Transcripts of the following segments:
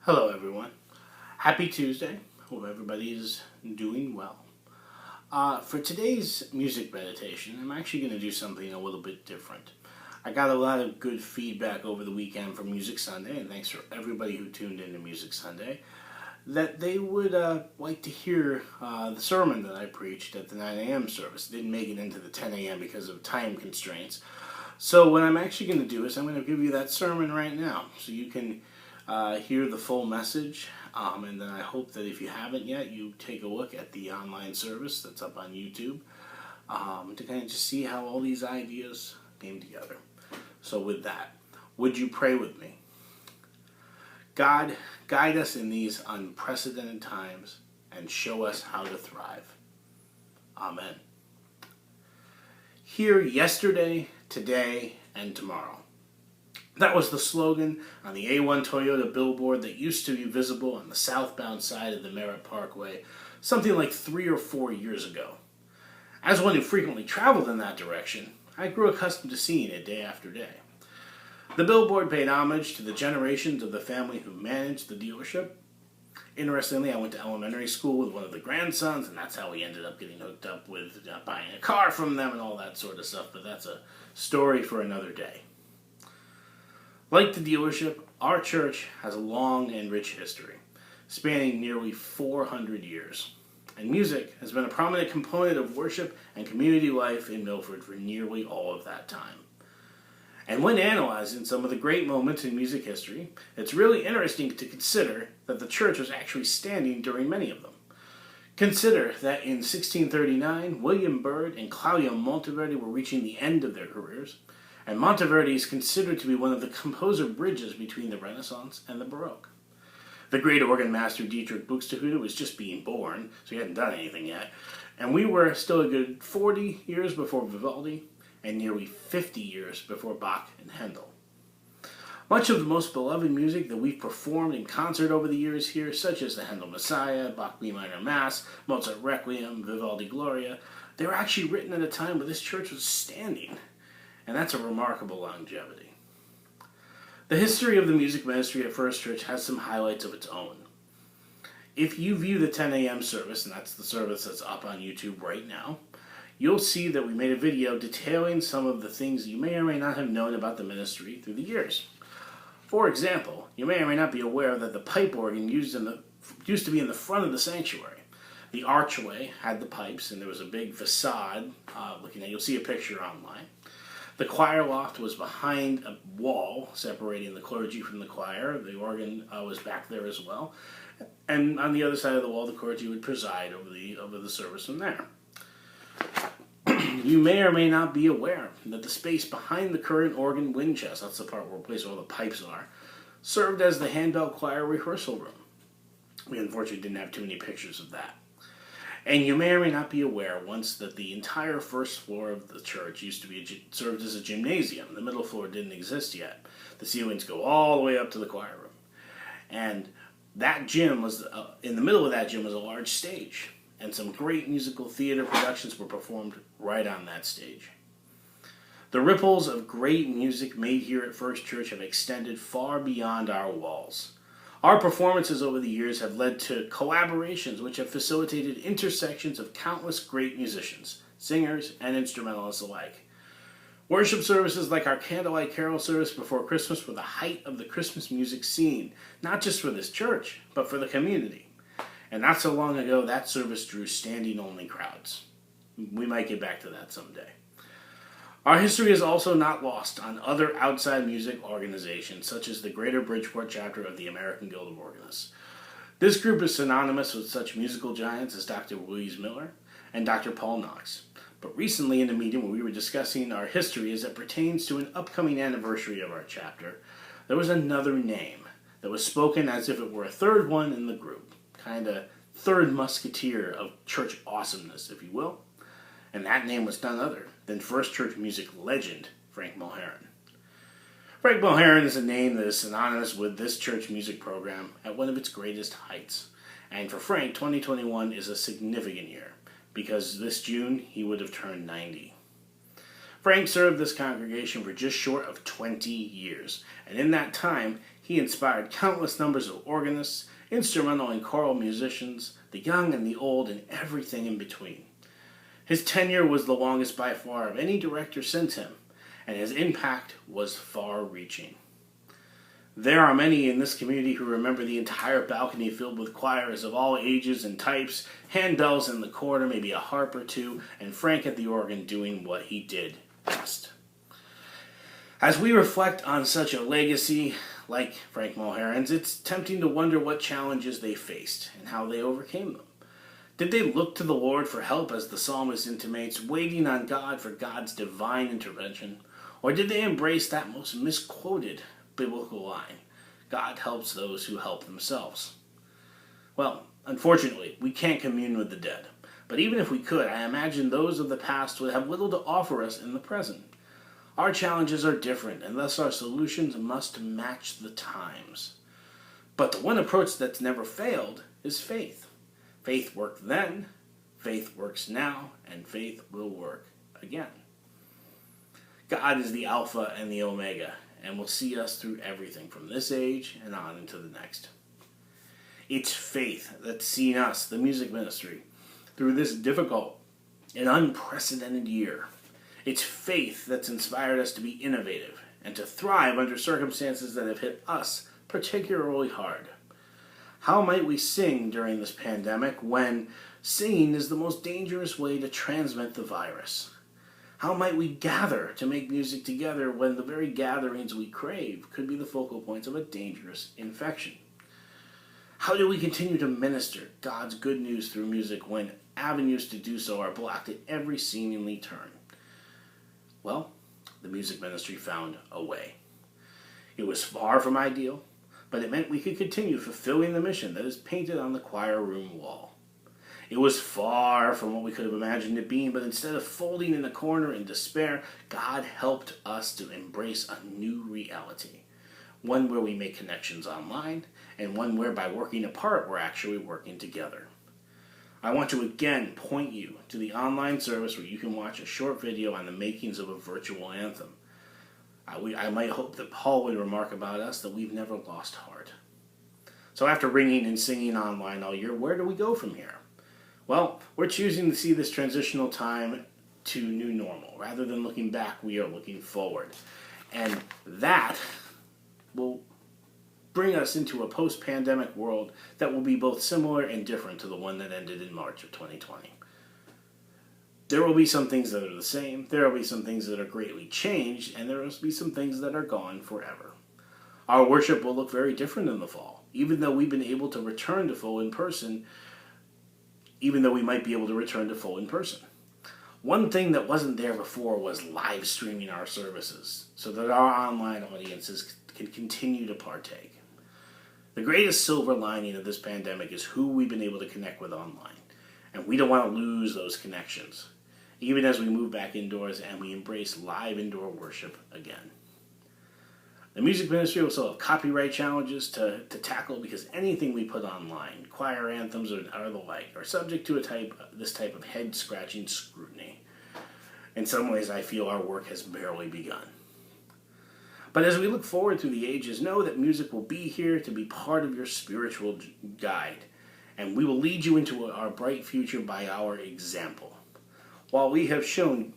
Hello, everyone. Happy Tuesday. Hope everybody is doing well. For today's music meditation, I'm actually going to do something a little bit different. I got a lot of good feedback over the weekend from Music Sunday, and thanks for everybody who tuned in to Music Sunday, that they would like to hear the sermon that I preached at the 9 a.m. service. It didn't make it into the 10 a.m. because of time constraints. So what I'm actually going to do is I'm going to give you that sermon right now so you can hear the full message, and then I hope that if you haven't yet, you take a look at the online service that's up on YouTube to kind of just see how all these ideas came together. So with that, would you pray with me? God, guide us in these unprecedented times and show us how to thrive. Amen. Here yesterday, today, and tomorrow. That was the slogan on the A1 Toyota billboard that used to be visible on the southbound side of the Merritt Parkway something like 3 or 4 years ago. As one who frequently traveled in that direction, I grew accustomed to seeing it day after day. The billboard paid homage to the generations of the family who managed the dealership. Interestingly, I went to elementary school with one of the grandsons, and that's how we ended up getting hooked up with buying a car from them and all that sort of stuff, but that's a story for another day. Like the dealership, our church has a long and rich history, spanning nearly 400 years. And music has been a prominent component of worship and community life in Milford for nearly all of that time. And when analyzing some of the great moments in music history, it's really interesting to consider that the church was actually standing during many of them. Consider that in 1639, William Byrd and Claudio Monteverdi were reaching the end of their careers, and Monteverdi is considered to be one of the composer bridges between the Renaissance and the Baroque. The great organ master Dietrich Buxtehude was just being born, so he hadn't done anything yet, and we were still a good 40 years before Vivaldi, and nearly 50 years before Bach and Handel. Much of the most beloved music that we've performed in concert over the years here, such as the Handel Messiah, Bach B minor Mass, Mozart Requiem, Vivaldi Gloria, they were actually written at a time where this church was standing, and that's a remarkable longevity. The history of the music ministry at First Church has some highlights of its own. If you view the 10 a.m. service, and that's the service that's up on YouTube right now, you'll see that we made a video detailing some of the things you may or may not have known about the ministry through the years. For example, you may or may not be aware that the pipe organ used to be in the front of the sanctuary. The archway had the pipes, and there was a big facade you'll see a picture online. The choir loft was behind a wall separating the clergy from the choir. The organ was back there as well. And on the other side of the wall, the clergy would preside over the service from there. You may or may not be aware that the space behind the current organ wind chest, that's the part where all the pipes are, served as the handbell choir rehearsal room. We unfortunately didn't have too many pictures of that. And you may or may not be aware once that the entire first floor of the church used to be served as a gymnasium. The middle floor didn't exist yet. The ceilings go all the way up to the choir room. And that gym was, in the middle of that gym was a large stage. And some great musical theater productions were performed right on that stage. The ripples of great music made here at First Church have extended far beyond our walls. Our performances over the years have led to collaborations which have facilitated intersections of countless great musicians, singers, and instrumentalists alike. Worship services like our Candlelight Carol service before Christmas were the height of the Christmas music scene, not just for this church, but for the community. And not so long ago, that service drew standing-only crowds. We might get back to that someday. Our history is also not lost on other outside music organizations, such as the Greater Bridgeport chapter of the American Guild of Organists. This group is synonymous with such musical giants as Dr. Louise Miller and Dr. Paul Knox. But recently in a meeting where we were discussing our history as it pertains to an upcoming anniversary of our chapter, there was another name that was spoken as if it were a third one in the group. Kind of third musketeer of church awesomeness, if you will. And that name was none other than First Church music legend, Frank Mulheron. Frank Mulheron is a name that is synonymous with this church music program at one of its greatest heights. And for Frank, 2021 is a significant year, because this June he would have turned 90. Frank served this congregation for just short of 20 years, and in that time, He inspired countless numbers of organists, instrumental and choral musicians, the young and the old, and everything in between. His tenure was the longest by far of any director since him, and his impact was far-reaching. There are many in this community who remember the entire balcony filled with choirs of all ages and types, handbells in the corner, maybe a harp or two, and Frank at the organ doing what he did best. As we reflect on such a legacy like Frank Mulheron's, it's tempting to wonder what challenges they faced and how they overcame them. Did they look to the Lord for help, as the psalmist intimates, waiting on God for God's divine intervention? Or did they embrace that most misquoted biblical line, God helps those who help themselves? Well, unfortunately, we can't commune with the dead. But even if we could, I imagine those of the past would have little to offer us in the present. Our challenges are different, and thus our solutions must match the times. But the one approach that's never failed is faith. Faith worked then, faith works now, and faith will work again. God is the Alpha and the Omega, and will see us through everything from this age and on into the next. It's faith that's seen us, the music ministry, through this difficult and unprecedented year. It's faith that's inspired us to be innovative and to thrive under circumstances that have hit us particularly hard. How might we sing during this pandemic when singing is the most dangerous way to transmit the virus? How might we gather to make music together when the very gatherings we crave could be the focal points of a dangerous infection? How do we continue to minister God's good news through music when avenues to do so are blocked at every seemingly turn? Well, the music ministry found a way. It was far from ideal, but it meant we could continue fulfilling the mission that is painted on the choir room wall. It was far from what we could have imagined it being, but instead of folding in a corner in despair, God helped us to embrace a new reality. One where we make connections online, and one where by working apart, we're actually working together. I want to again point you to the online service where you can watch a short video on the makings of a virtual anthem. I might hope that Paul would remark about us that we've never lost heart. So after ringing and singing online all year, where do we go from here? Well, we're choosing to see this transitional time to new normal. Rather than looking back, we are looking forward. And that will bring us into a post-pandemic world that will be both similar and different to the one that ended in March of 2020. There will be some things that are the same, there will be some things that are greatly changed, and there will be some things that are gone forever. Our worship will look very different in the fall, even though we've been able to return to full in person, even though we might be able to return to full in person. One thing that wasn't there before was live streaming our services so that our online audiences can continue to partake. The greatest silver lining of this pandemic is who we've been able to connect with online, and we don't want to lose those connections, even as we move back indoors and we embrace live indoor worship again. The music ministry will still have copyright challenges to tackle because anything we put online, choir anthems or the like, are subject to this type of head-scratching scrutiny. In some ways, I feel our work has barely begun. But as we look forward through the ages, know that music will be here to be part of your spiritual guide, and we will lead you into our bright future by our example. While we have shown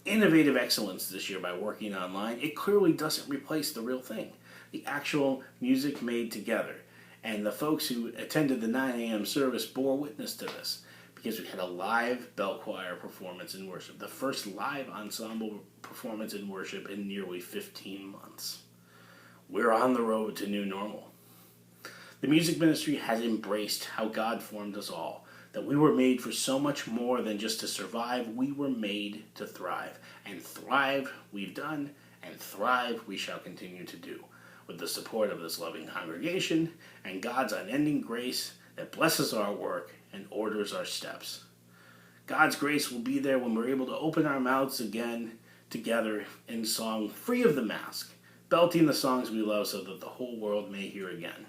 innovative excellence this year by working online, it clearly doesn't replace the real thing, the actual music made together. And the folks who attended the 9 a.m. service bore witness to this, because we had a live bell choir performance in worship, the first live ensemble performance in worship in nearly 15 months. We're on the road to new normal. The music ministry has embraced how God formed us all, that we were made for so much more than just to survive. We were made to thrive. And thrive we've done, and thrive we shall continue to do, with the support of this loving congregation and God's unending grace that blesses our work and orders our steps. God's grace will be there when we're able to open our mouths again together in song, free of the mask, belting the songs we love so that the whole world may hear again.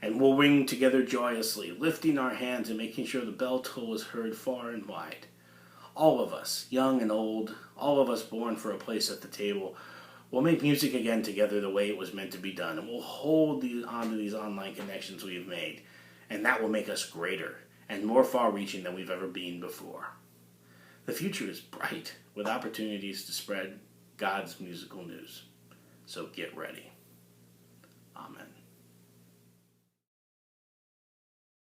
And we'll ring together joyously, lifting our hands and making sure the bell toll is heard far and wide. All of us, young and old, all of us born for a place at the table, We'll make music again together the way it was meant to be done, and we'll hold on to these online connections we've made, and that will make us greater and more far-reaching than we've ever been before. The future is bright, with opportunities to spread God's musical news. So get ready. Amen.